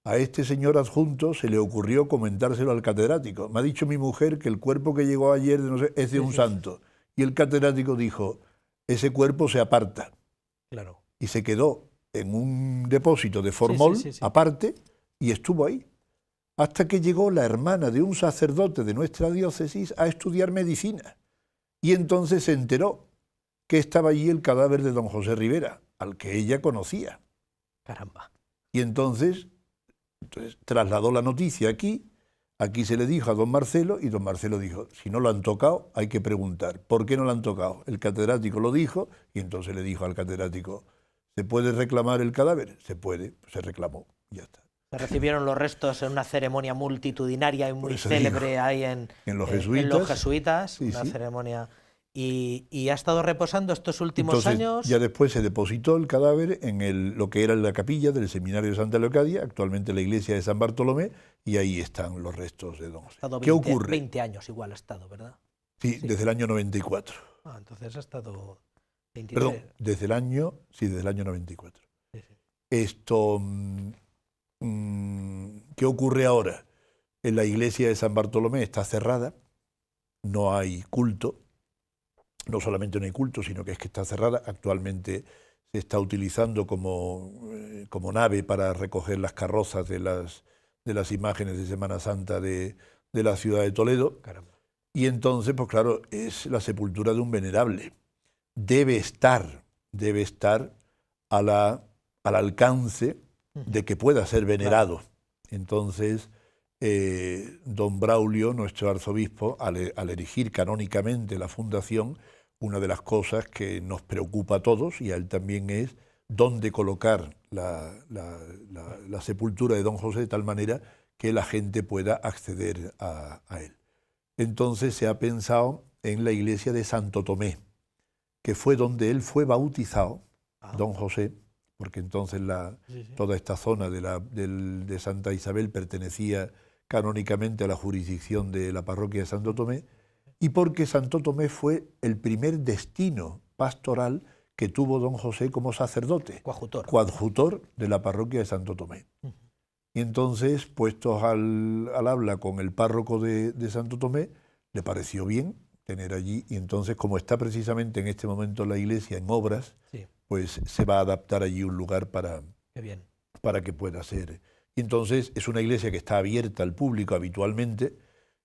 A este señor adjunto se le ocurrió comentárselo al catedrático. Me ha dicho mi mujer que el cuerpo que llegó ayer es de un santo. Y el catedrático dijo, ese cuerpo se aparta. Claro. Y se quedó en un depósito de formol aparte y estuvo ahí. Hasta que llegó la hermana de un sacerdote de nuestra diócesis a estudiar medicina. Y entonces se enteró que estaba allí el cadáver de don José Rivera, al que ella conocía. Caramba. Y entonces trasladó la noticia aquí se le dijo a don Marcelo, y don Marcelo dijo, si no lo han tocado, hay que preguntar, ¿por qué no lo han tocado? El catedrático lo dijo, y entonces le dijo al catedrático, ¿se puede reclamar el cadáver? Se puede, se reclamó, ya está. Se recibieron los restos en una ceremonia multitudinaria y muy célebre ahí en los jesuitas, una ceremonia... Y ha estado reposando estos últimos años. Ya después se depositó el cadáver en lo que era la capilla del seminario de Santa Leocadia, actualmente la iglesia de San Bartolomé, y ahí están los restos de don José. ¿Qué ocurre? 20 años igual ha estado, ¿verdad? Sí, desde el año 94. Entonces ha estado 23. Perdón, desde el año 94. Esto, ¿qué ocurre ahora? En la iglesia de San Bartolomé está cerrada, no hay culto. No solamente no hay culto, sino que es que está cerrada. Actualmente se está utilizando como nave para recoger las carrozas de las imágenes de Semana Santa de la ciudad de Toledo. Caramba. Y entonces, pues claro, es la sepultura de un venerable. Debe estar al alcance de que pueda ser venerado. Entonces, don Braulio, nuestro arzobispo, al erigir canónicamente la fundación, una de las cosas que nos preocupa a todos, y a él también, es dónde colocar la sepultura de don José de tal manera que la gente pueda acceder a él. Entonces se ha pensado en la iglesia de Santo Tomé, que fue donde él fue bautizado, don José, porque entonces toda esta zona de Santa Isabel pertenecía canónicamente a la jurisdicción de la parroquia de Santo Tomé, y porque Santo Tomé fue el primer destino pastoral que tuvo don José como sacerdote, coadjutor de la parroquia de Santo Tomé. Y entonces, puestos al habla con el párroco de Santo Tomé, le pareció bien tener allí, y entonces, como está precisamente en este momento la iglesia en obras, pues se va a adaptar allí un lugar para que pueda ser. Y entonces es una iglesia que está abierta al público habitualmente,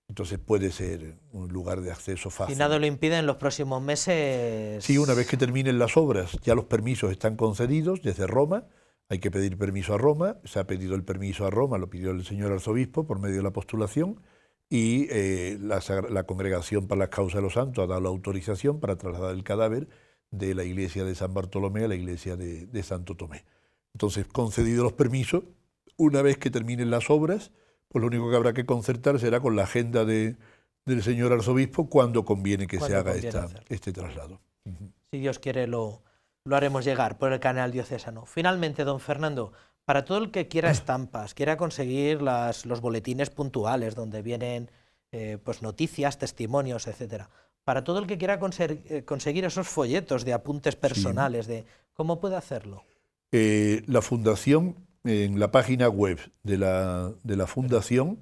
entonces puede ser un lugar de acceso fácil. Si nada lo impide, en los próximos meses... Sí, una vez que terminen las obras, ya los permisos están concedidos desde Roma. Hay que pedir permiso a Roma, se ha pedido el permiso a Roma, lo pidió el señor arzobispo por medio de la postulación, y la Congregación para las Causas de los Santos ha dado la autorización para trasladar el cadáver de la iglesia de San Bartolomé a la iglesia de Santo Tomé. Entonces, concedidos los permisos, una vez que terminen las obras, pues lo único que habrá que concertar será con la agenda del señor arzobispo cuándo conviene que se haga este traslado. Si Dios quiere, lo haremos llegar por el canal diocesano. Finalmente, don Fernando, para todo el que quiera estampas, quiera conseguir los boletines puntuales donde vienen pues noticias, testimonios, etcétera, para todo el que quiera conseguir esos folletos de apuntes personales, ¿cómo puede hacerlo? La fundación, en la página web de la fundación,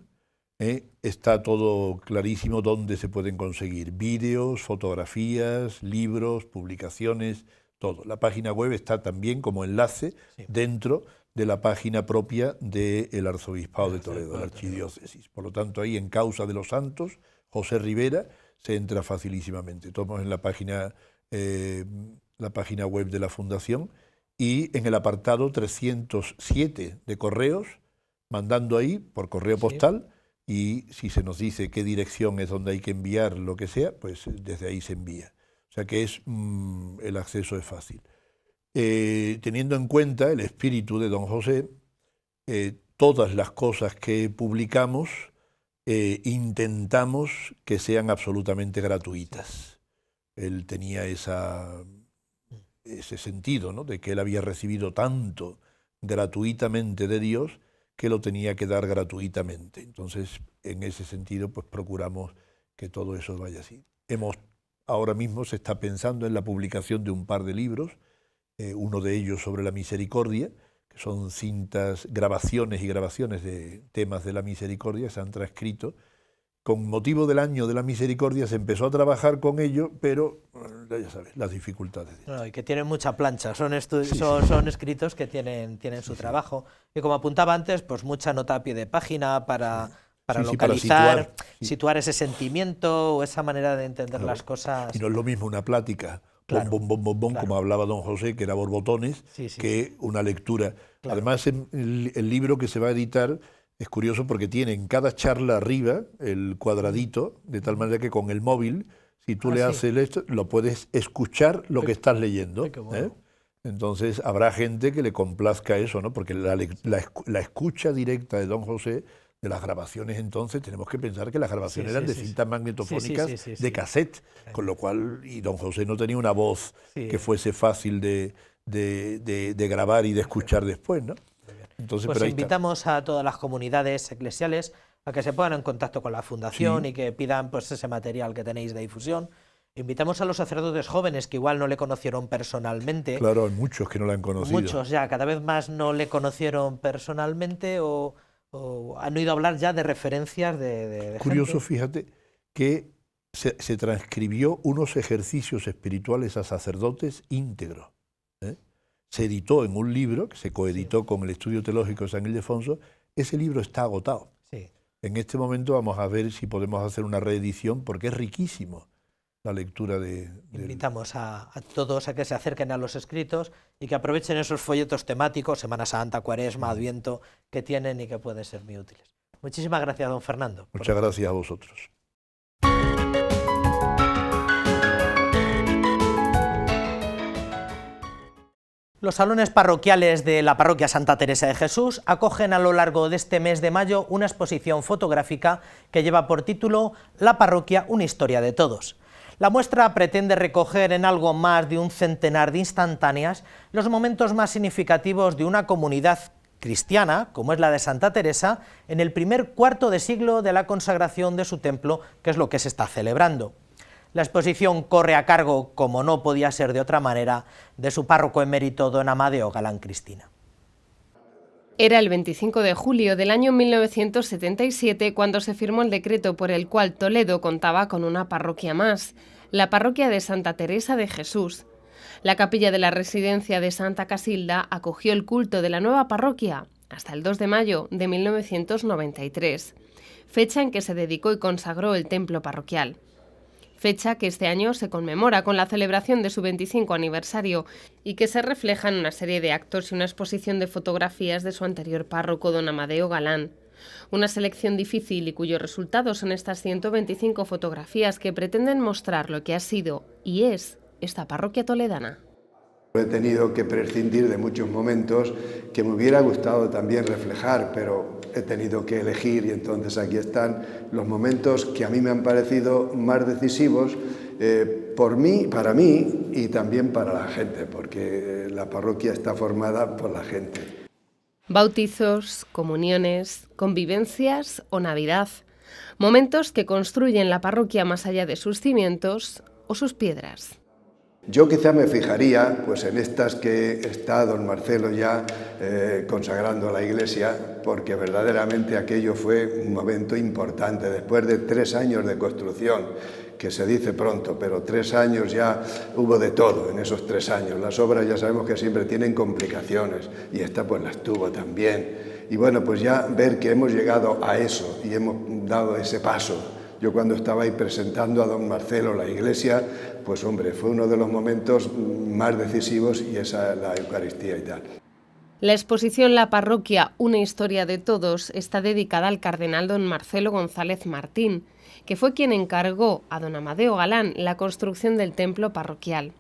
está todo clarísimo dónde se pueden conseguir vídeos, fotografías, libros, publicaciones, todo. La página web está también como enlace dentro de la página propia del Arzobispado de Toledo, la Archidiócesis. Por lo tanto, ahí en Causa de los Santos, José Rivera, se entra facilísimamente. Tomamos en la página web de la Fundación, y en el apartado 307 de correos, mandando ahí por correo postal, y si se nos dice qué dirección es donde hay que enviar lo que sea, pues desde ahí se envía. O sea que el acceso es fácil. Teniendo en cuenta el espíritu de don José, todas las cosas que publicamos intentamos que sean absolutamente gratuitas. Él tenía ese sentido, ¿no?, de que él había recibido tanto gratuitamente de Dios que lo tenía que dar gratuitamente. Entonces, en ese sentido, pues procuramos que todo eso vaya así. Ahora mismo se está pensando en la publicación de un par de libros, uno de ellos sobre la misericordia, que son cintas, grabaciones y grabaciones de temas de la misericordia, se han transcrito. Con motivo del año de la misericordia se empezó a trabajar con ello, pero ya sabes, las dificultades. No, y que tienen mucha plancha, son escritos que tienen su trabajo. Y como apuntaba antes, pues mucha nota a pie de página para localizar, para situar ese sentimiento o esa manera de entender las cosas. Y no es lo mismo una plática, como hablaba don José, que era borbotones, que una lectura. Además, el libro que se va a editar es curioso porque tiene en cada charla arriba el cuadradito, de tal manera que con el móvil, si tú le haces esto, lo puedes escuchar lo que estás leyendo. Bueno. Entonces habrá gente que le complazca eso, ¿no? Porque la escucha directa de don José, de las grabaciones, entonces tenemos que pensar que las grabaciones eran de cintas magnetofónicas de cassette, con lo cual, y don José no tenía una voz que fuese fácil de grabar y de escuchar después, ¿no? Entonces, pues invitamos a todas las comunidades eclesiales a que se pongan en contacto con la Fundación y que pidan pues ese material que tenéis de difusión. Invitamos a los sacerdotes jóvenes que igual no le conocieron personalmente. Claro, hay muchos que no le han conocido. Muchos ya, cada vez más no le conocieron personalmente o han oído hablar ya de referencias de Curioso, gente. Fíjate, que se transcribió unos ejercicios espirituales a sacerdotes íntegros. Se editó en un libro, que se coeditó con el Estudio Teológico de San Ildefonso. Ese libro está agotado. En este momento vamos a ver si podemos hacer una reedición, porque es riquísimo la lectura Invitamos a todos a que se acerquen a los escritos y que aprovechen esos folletos temáticos, Semana Santa, Cuaresma, Adviento, que tienen y que pueden ser muy útiles. Muchísimas gracias, don Fernando. Muchas gracias a vosotros. Los salones parroquiales de la parroquia Santa Teresa de Jesús acogen a lo largo de este mes de mayo una exposición fotográfica que lleva por título La parroquia, una historia de todos. La muestra pretende recoger en algo más de un centenar de instantáneas los momentos más significativos de una comunidad cristiana, como es la de Santa Teresa, en el primer cuarto de siglo de la consagración de su templo, que es lo que se está celebrando. La exposición corre a cargo, como no podía ser de otra manera, de su párroco emérito don Amadeo Galán Cristina. Era el 25 de julio del año 1977 cuando se firmó el decreto por el cual Toledo contaba con una parroquia más, la parroquia de Santa Teresa de Jesús. La capilla de la residencia de Santa Casilda acogió el culto de la nueva parroquia hasta el 2 de mayo de 1993, fecha en que se dedicó y consagró el templo parroquial. Fecha que este año se conmemora con la celebración de su 25 aniversario y que se refleja en una serie de actos y una exposición de fotografías de su anterior párroco, don Amadeo Galán. Una selección difícil y cuyos resultados son estas 125 fotografías que pretenden mostrar lo que ha sido y es esta parroquia toledana. He tenido que prescindir de muchos momentos que me hubiera gustado también reflejar, pero he tenido que elegir y entonces aquí están los momentos que a mí me han parecido más decisivos por mí, para mí y también para la gente, porque la parroquia está formada por la gente. Bautizos, comuniones, convivencias o Navidad. Momentos que construyen la parroquia más allá de sus cimientos o sus piedras. Yo quizá me fijaría pues, en estas que está don Marcelo ya consagrando a la Iglesia, porque verdaderamente aquello fue un momento importante. Después de 3 años de construcción, que se dice pronto, pero 3 años ya hubo de todo en esos 3 años. Las obras ya sabemos que siempre tienen complicaciones, y esta pues las tuvo también. Y bueno, pues ya ver que hemos llegado a eso y hemos dado ese paso. Yo cuando estaba ahí presentando a don Marcelo la iglesia, pues hombre, fue uno de los momentos más decisivos y esa la Eucaristía y tal. La exposición La parroquia, una historia de todos, está dedicada al cardenal don Marcelo González Martín, que fue quien encargó a don Amadeo Galán la construcción del templo parroquial.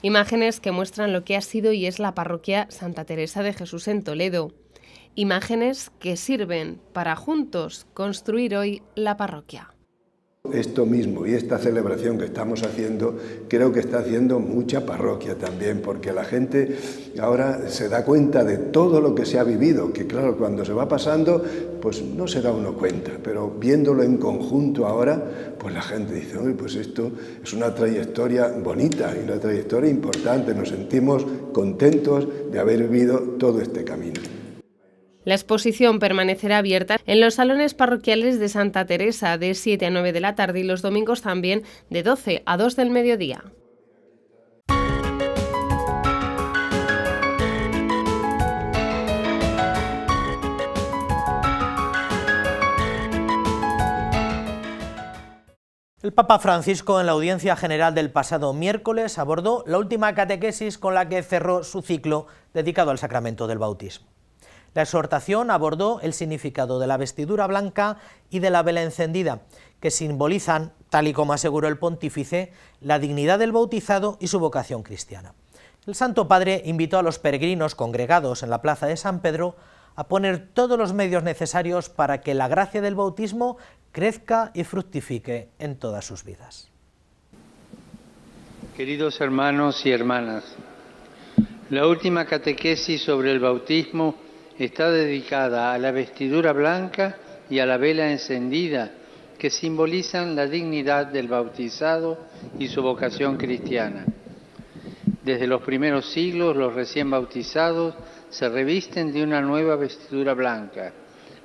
Imágenes que muestran lo que ha sido y es la parroquia Santa Teresa de Jesús en Toledo. Imágenes que sirven para juntos construir hoy la parroquia. Esto mismo y esta celebración que estamos haciendo, creo que está haciendo mucha parroquia también, porque la gente ahora se da cuenta de todo lo que se ha vivido, que claro, cuando se va pasando, pues no se da uno cuenta, pero viéndolo en conjunto ahora, pues la gente dice, oye, pues esto es una trayectoria bonita y una trayectoria importante, nos sentimos contentos de haber vivido todo este camino. La exposición permanecerá abierta en los salones parroquiales de Santa Teresa de 7 a 9 de la tarde y los domingos también de 12 a 2 del mediodía. El Papa Francisco, en la audiencia general del pasado miércoles, abordó la última catequesis con la que cerró su ciclo dedicado al sacramento del bautismo. La exhortación abordó el significado de la vestidura blanca y de la vela encendida, que simbolizan, tal y como aseguró el pontífice, la dignidad del bautizado y su vocación cristiana. El Santo Padre invitó a los peregrinos congregados en la plaza de San Pedro a poner todos los medios necesarios para que la gracia del bautismo crezca y fructifique en todas sus vidas. Queridos hermanos y hermanas, la última catequesis sobre el bautismo está dedicada a la vestidura blanca y a la vela encendida, que simbolizan la dignidad del bautizado y su vocación cristiana. Desde los primeros siglos, los recién bautizados se revisten de una nueva vestidura blanca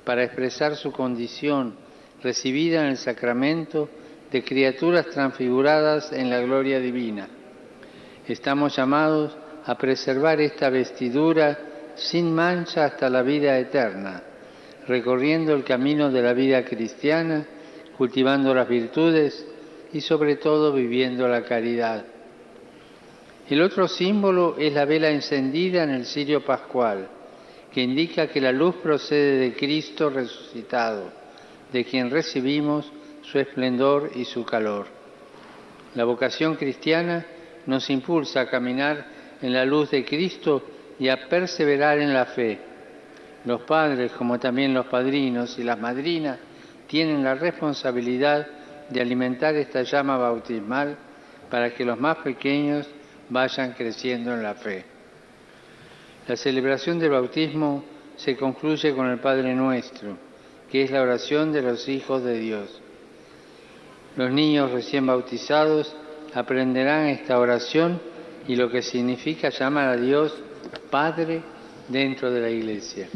para expresar su condición recibida en el sacramento de criaturas transfiguradas en la gloria divina. Estamos llamados a preservar esta vestidura sin mancha hasta la vida eterna, recorriendo el camino de la vida cristiana, cultivando las virtudes y sobre todo viviendo la caridad. El otro símbolo es la vela encendida en el cirio pascual, que indica que la luz procede de Cristo resucitado, de quien recibimos su esplendor y su calor. La vocación cristiana nos impulsa a caminar en la luz de Cristo y a perseverar en la fe. Los padres, como también los padrinos y las madrinas, tienen la responsabilidad de alimentar esta llama bautismal para que los más pequeños vayan creciendo en la fe. La celebración del bautismo se concluye con el Padre Nuestro, que es la oración de los hijos de Dios. Los niños recién bautizados aprenderán esta oración y lo que significa llamar a Dios Padre dentro de la Iglesia.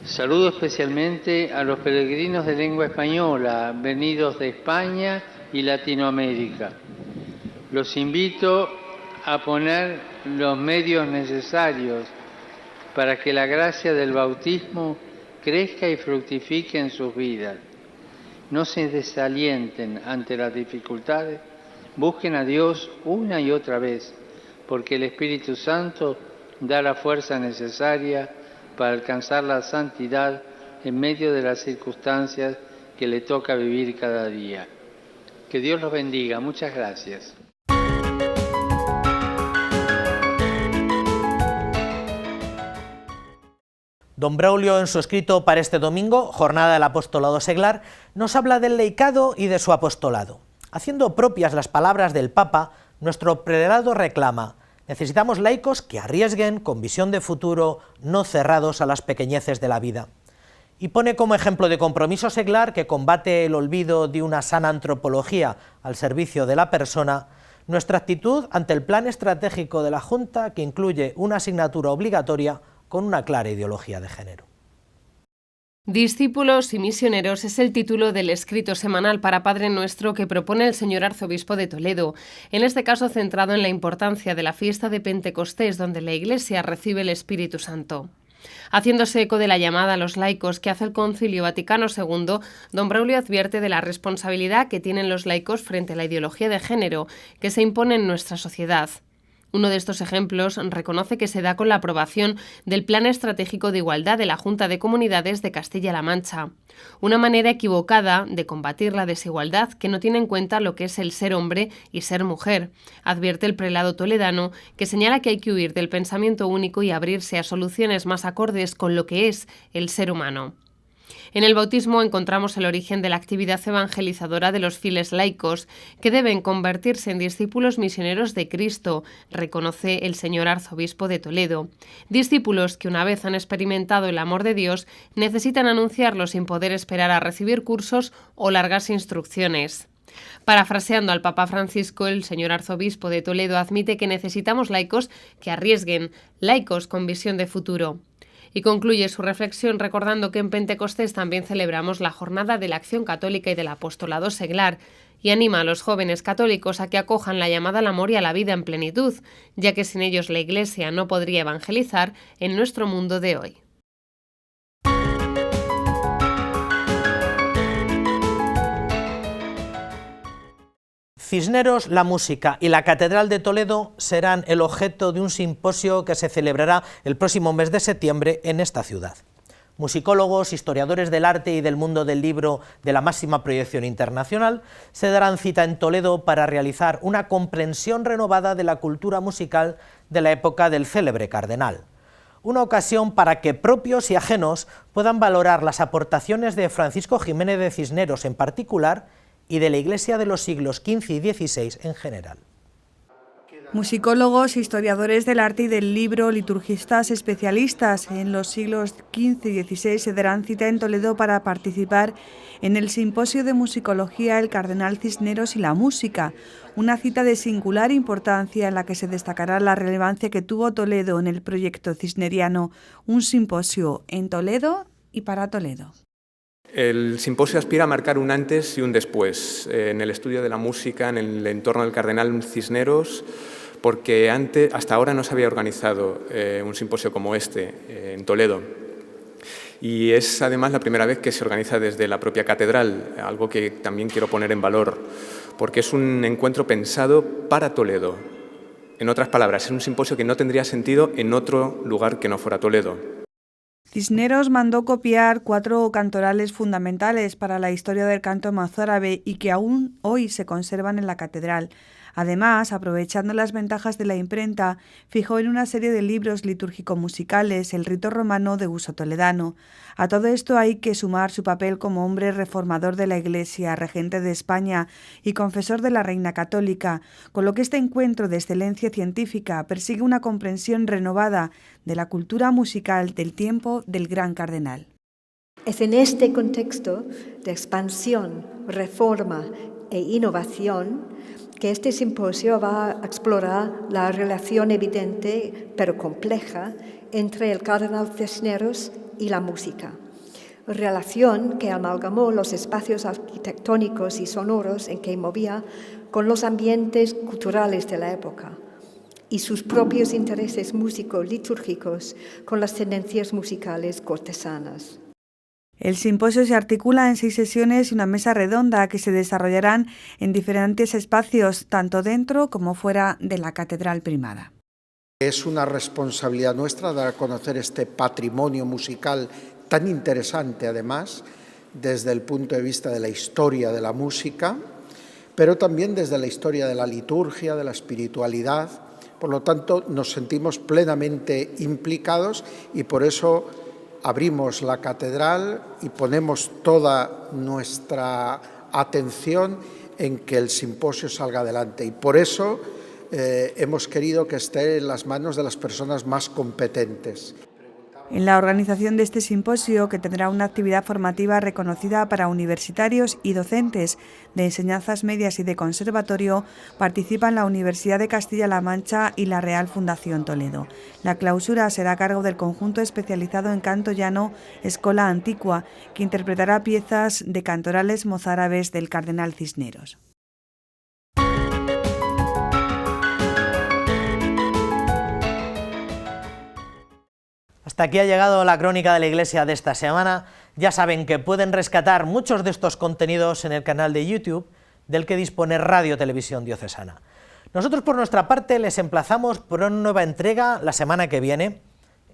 Saludo especialmente a los peregrinos de lengua española venidos de España y Latinoamérica. Los invito a poner los medios necesarios para que la gracia del bautismo crezca y fructifique en sus vidas. No se desalienten ante las dificultades, busquen a Dios una y otra vez, porque el Espíritu Santo da la fuerza necesaria para alcanzar la santidad en medio de las circunstancias que le toca vivir cada día. Que Dios los bendiga. Muchas gracias. Don Braulio, en su escrito para este domingo, Jornada del Apostolado Seglar, nos habla del laicado y de su apostolado. Haciendo propias las palabras del Papa, nuestro prelado reclama: necesitamos laicos que arriesguen, con visión de futuro, no cerrados a las pequeñeces de la vida. Y pone como ejemplo de compromiso seglar que combate el olvido de una sana antropología al servicio de la persona, nuestra actitud ante el plan estratégico de la Junta, que incluye una asignatura obligatoria con una clara ideología de género. Discípulos y misioneros es el título del escrito semanal para Padre Nuestro que propone el señor arzobispo de Toledo, en este caso centrado en la importancia de la fiesta de Pentecostés, donde la Iglesia recibe el Espíritu Santo. Haciéndose eco de la llamada a los laicos que hace el Concilio Vaticano II, don Braulio advierte de la responsabilidad que tienen los laicos frente a la ideología de género que se impone en nuestra sociedad. Uno de estos ejemplos reconoce que se da con la aprobación del Plan Estratégico de Igualdad de la Junta de Comunidades de Castilla-La Mancha. Una manera equivocada de combatir la desigualdad que no tiene en cuenta lo que es el ser hombre y ser mujer, advierte el prelado toledano, que señala que hay que huir del pensamiento único y abrirse a soluciones más acordes con lo que es el ser humano. En el bautismo encontramos el origen de la actividad evangelizadora de los fieles laicos, que deben convertirse en discípulos misioneros de Cristo, reconoce el señor arzobispo de Toledo. Discípulos que, una vez han experimentado el amor de Dios, necesitan anunciarlo sin poder esperar a recibir cursos o largas instrucciones. Parafraseando al Papa Francisco, el señor arzobispo de Toledo admite que necesitamos laicos que arriesguen, laicos con visión de futuro. Y concluye su reflexión recordando que en Pentecostés también celebramos la Jornada de la Acción Católica y del Apostolado Seglar, y anima a los jóvenes católicos a que acojan la llamada al amor y a la vida en plenitud, ya que sin ellos la Iglesia no podría evangelizar en nuestro mundo de hoy. Cisneros, la música y la Catedral de Toledo serán el objeto de un simposio que se celebrará el próximo mes de septiembre en esta ciudad. Musicólogos, historiadores del arte y del mundo del libro de la máxima proyección internacional se darán cita en Toledo para realizar una comprensión renovada de la cultura musical de la época del célebre cardenal. Una ocasión para que propios y ajenos puedan valorar las aportaciones de Francisco Jiménez de Cisneros en particular y de la Iglesia de los siglos XV y XVI en general. Musicólogos, historiadores del arte y del libro, liturgistas especialistas en los siglos XV y XVI se darán cita en Toledo para participar en el Simposio de Musicología El Cardenal Cisneros y la Música, una cita de singular importancia en la que se destacará la relevancia que tuvo Toledo en el proyecto cisneriano, un simposio en Toledo y para Toledo. El simposio aspira a marcar un antes y un después en el estudio de la música en el entorno del Cardenal Cisneros, porque hasta ahora no se había organizado un simposio como este en Toledo. Y es además la primera vez que se organiza desde la propia catedral, algo que también quiero poner en valor, porque es un encuentro pensado para Toledo, En otras palabras, es un simposio que no tendría sentido en otro lugar que no fuera Toledo. Cisneros mandó copiar 4 cantorales fundamentales para la historia del canto mozárabe y que aún hoy se conservan en la catedral. Además, aprovechando las ventajas de la imprenta, fijó en una serie de libros litúrgico-musicales el rito romano de uso toledano. A todo esto hay que sumar su papel como hombre reformador de la Iglesia, regente de España y confesor de la Reina Católica, con lo que este encuentro de excelencia científica persigue una comprensión renovada de la cultura musical del tiempo del gran cardenal. Es en este contexto de expansión, reforma e innovación que este simposio va a explorar la relación evidente pero compleja entre el cardenal Cisneros y la música. Relación que amalgamó los espacios arquitectónicos y sonoros en que movía con los ambientes culturales de la época y sus propios intereses músico-litúrgicos con las tendencias musicales cortesanas. El simposio se articula en 6 sesiones y una mesa redonda que se desarrollarán en diferentes espacios, tanto dentro como fuera de la Catedral Primada. Es una responsabilidad nuestra dar a conocer este patrimonio musical tan interesante, además, desde el punto de vista de la historia de la música, pero también desde la historia de la liturgia, de la espiritualidad. Por lo tanto, nos sentimos plenamente implicados y por eso abrimos la catedral y ponemos toda nuestra atención en que el simposio salga adelante. Y por eso hemos querido que esté en las manos de las personas más competentes. En la organización de este simposio, que tendrá una actividad formativa reconocida para universitarios y docentes de enseñanzas medias y de conservatorio, participan la Universidad de Castilla-La Mancha y la Real Fundación Toledo. La clausura será a cargo del conjunto especializado en canto llano Escola Antigua, que interpretará piezas de cantorales mozárabes del cardenal Cisneros. Hasta aquí ha llegado la crónica de la Iglesia de esta semana. Ya saben que pueden rescatar muchos de estos contenidos en el canal de YouTube del que dispone Radio Televisión Diocesana. Nosotros, por nuestra parte, les emplazamos por una nueva entrega la semana que viene,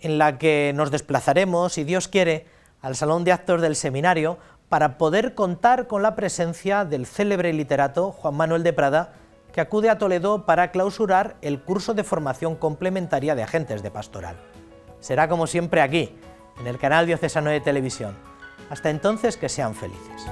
en la que nos desplazaremos, si Dios quiere, al Salón de Actos del Seminario para poder contar con la presencia del célebre literato Juan Manuel de Prada, que acude a Toledo para clausurar el curso de formación complementaria de agentes de pastoral. Será como siempre aquí, en el canal diocesano de televisión. Hasta entonces, que sean felices.